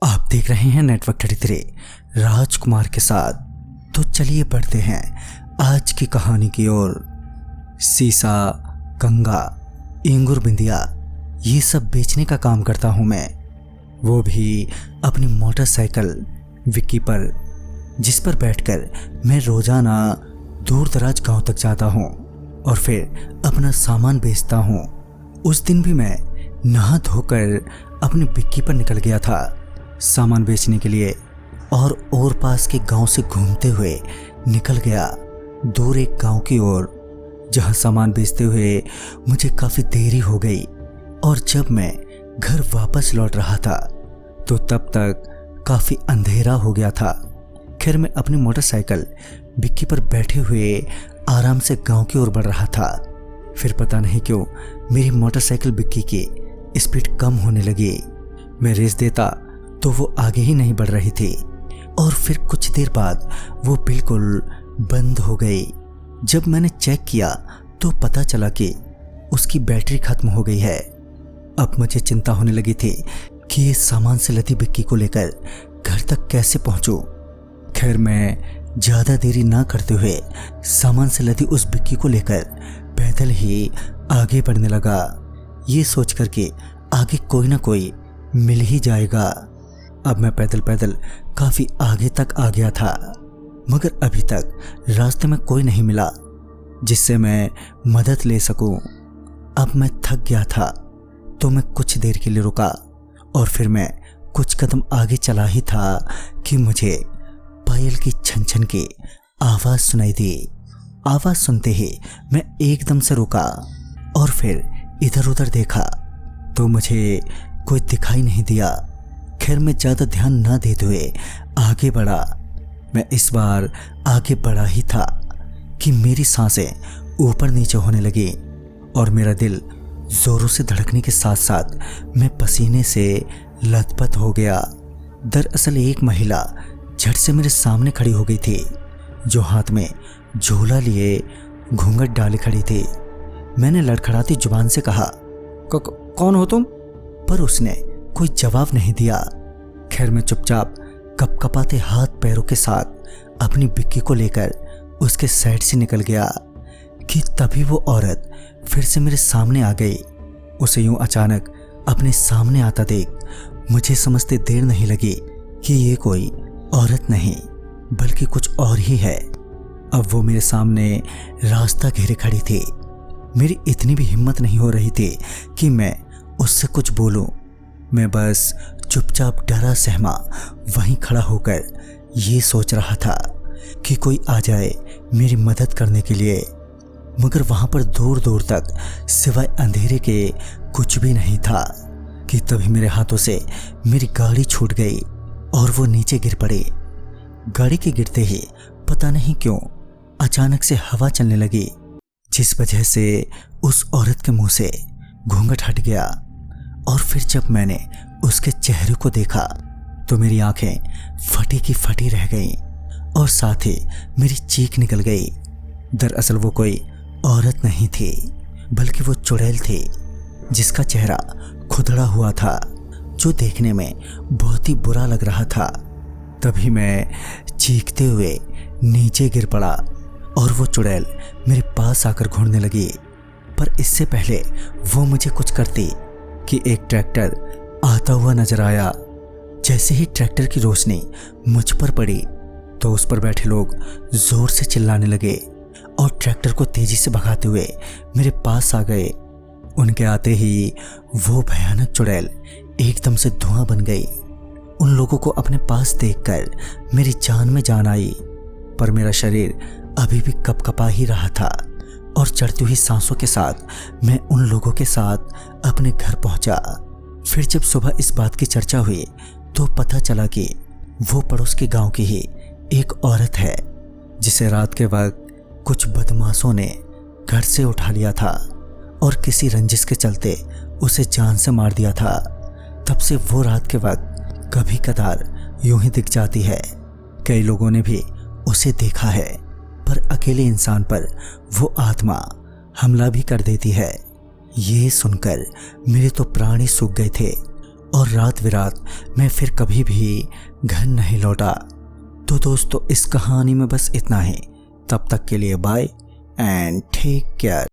आप देख रहे हैं नेटवर्क 33 राजकुमार के साथ। तो चलिए बढ़ते हैं आज की कहानी की ओर। सीसा, कंगा, इंगूर, बिंदिया ये सब बेचने का काम करता हूँ मैं, वो भी अपनी मोटरसाइकिल विक्की पर, जिस पर बैठकर मैं रोजाना दूर दराज गांव तक जाता हूँ और फिर अपना सामान बेचता हूँ। उस दिन भी मैं नहा धोकर अपनी विक्की पर निकल गया था सामान बेचने के लिए और पास के गांव से घूमते हुए निकल गया दूर एक गांव की ओर, जहां सामान बेचते हुए मुझे काफी देरी हो गई। और जब मैं घर वापस लौट रहा था तो तब तक काफी अंधेरा हो गया था। खैर मैं अपनी मोटरसाइकिल विक्की पर बैठे हुए आराम से गांव की ओर बढ़ रहा था। फिर पता नहीं क्यों मेरी मोटरसाइकिल विक्की की स्पीड कम होने लगी। मैं रेस देता तो वो आगे ही नहीं बढ़ रही थी और फिर कुछ देर बाद वो बिल्कुल बंद हो गई। जब मैंने चेक किया तो पता चला कि उसकी बैटरी खत्म हो गई है। अब मुझे चिंता होने लगी थी कि ये सामान से लदी विक्की को लेकर घर तक कैसे पहुंचूं। खैर मैं ज्यादा देरी ना करते हुए सामान से लदी उस विक्की को लेकर पैदल ही आगे बढ़ने लगा, ये सोचकर कि आगे कोई ना कोई मिल ही जाएगा। अब मैं पैदल पैदल काफी आगे तक आ गया था, मगर अभी तक रास्ते में कोई नहीं मिला जिससे मैं मदद ले सकूं। अब मैं थक गया था तो मैं कुछ देर के लिए रुका और फिर मैं कुछ कदम आगे चला ही था कि मुझे पायल की छन छन की आवाज सुनाई दी। आवाज सुनते ही मैं एकदम से रुका और फिर इधर उधर देखा तो मुझे कोई दिखाई नहीं दिया। खैर मैं ज्यादा ध्यान ना देते हुए आगे बढ़ा। मैं इस बार आगे बढ़ा ही था कि मेरी सांसें ऊपर नीचे होने लगी और मेरा दिल जोरों से धड़कने के साथ साथ मैं पसीने से लथपथ हो गया। दरअसल एक महिला झट से मेरे सामने खड़ी हो गई थी, जो हाथ में झोला लिए घूंघट डाले खड़ी थी। मैंने लड़खड़ाती जुबान से कहा, कौन हो तुम? पर उसने कोई जवाब नहीं दिया। खैर मैं चुपचाप कपकपाते हाथ पैरों के साथ अपनी विक्की को लेकर उसके साइड से निकल गया कि तभी वो औरत फिर से मेरे सामने आ गई। उसे यूं अचानक अपने सामने आता देख मुझे समझते देर नहीं लगी कि ये कोई औरत नहीं बल्कि कुछ और ही है। अब वो मेरे सामने रास्ता घेरे खड़ी थी। मेरी इतनी भी हिम्मत नहीं हो रही थी कि मैं उससे कुछ बोलूं। मैं बस चुपचाप डरा सहमा वहीं खड़ा होकर ये सोच रहा था कि कोई आ जाए मेरी मदद करने के लिए, मगर वहां पर दूर दूर तक सिवाय अंधेरे के कुछ भी नहीं था कि तभी मेरे हाथों से मेरी गाड़ी छूट गई और वो नीचे गिर पड़ी। गाड़ी के गिरते ही पता नहीं क्यों अचानक से हवा चलने लगी, जिस वजह से उस औरत के मुंह से घूंघट हट गया। और फिर जब मैंने उसके चेहरे को देखा तो मेरी आंखें फटी की फटी रह गईं और साथ ही मेरी चीख निकल गई। दरअसल वो कोई औरत नहीं थी बल्कि वो चुड़ैल थी, जिसका चेहरा खुदड़ा हुआ था, जो देखने में बहुत ही बुरा लग रहा था। तभी मैं चीखते हुए नीचे गिर पड़ा और वो चुड़ैल मेरे पास आकर घूरने लगी। पर इससे पहले वो मुझे कुछ करती कि एक ट्रैक्टर आता हुआ नजर आया। जैसे ही ट्रैक्टर की रोशनी मुझ पर पड़ी तो उस पर बैठे लोग जोर से चिल्लाने लगे और ट्रैक्टर को तेजी से भगाते हुए मेरे पास आ गए। उनके आते ही वो भयानक चुड़ैल एकदम से धुआं बन गई। उन लोगों को अपने पास देखकर मेरी जान में जान आई, पर मेरा शरीर अभी भी कपकपा ही रहा था और चढ़ती हुई सांसों के साथ मैं उन लोगों के साथ अपने घर पहुंचा। फिर जब सुबह इस बात की चर्चा हुई तो पता चला कि वो पड़ोस के गांव की ही एक औरत है, जिसे रात के वक्त कुछ बदमाशों ने घर से उठा लिया था और किसी रंजिश के चलते उसे जान से मार दिया था। तब से वो रात के वक्त कभी कदार यूं ही दिख जाती है। कई लोगों ने भी उसे देखा है, पर अकेले इंसान पर वो आत्मा हमला भी कर देती है। ये सुनकर मेरे तो प्राण ही सूख गए थे और रात बिरात मैं फिर कभी भी घर नहीं लौटा। तो दोस्तों इस कहानी में बस इतना ही। तब तक के लिए बाय एंड टेक केयर।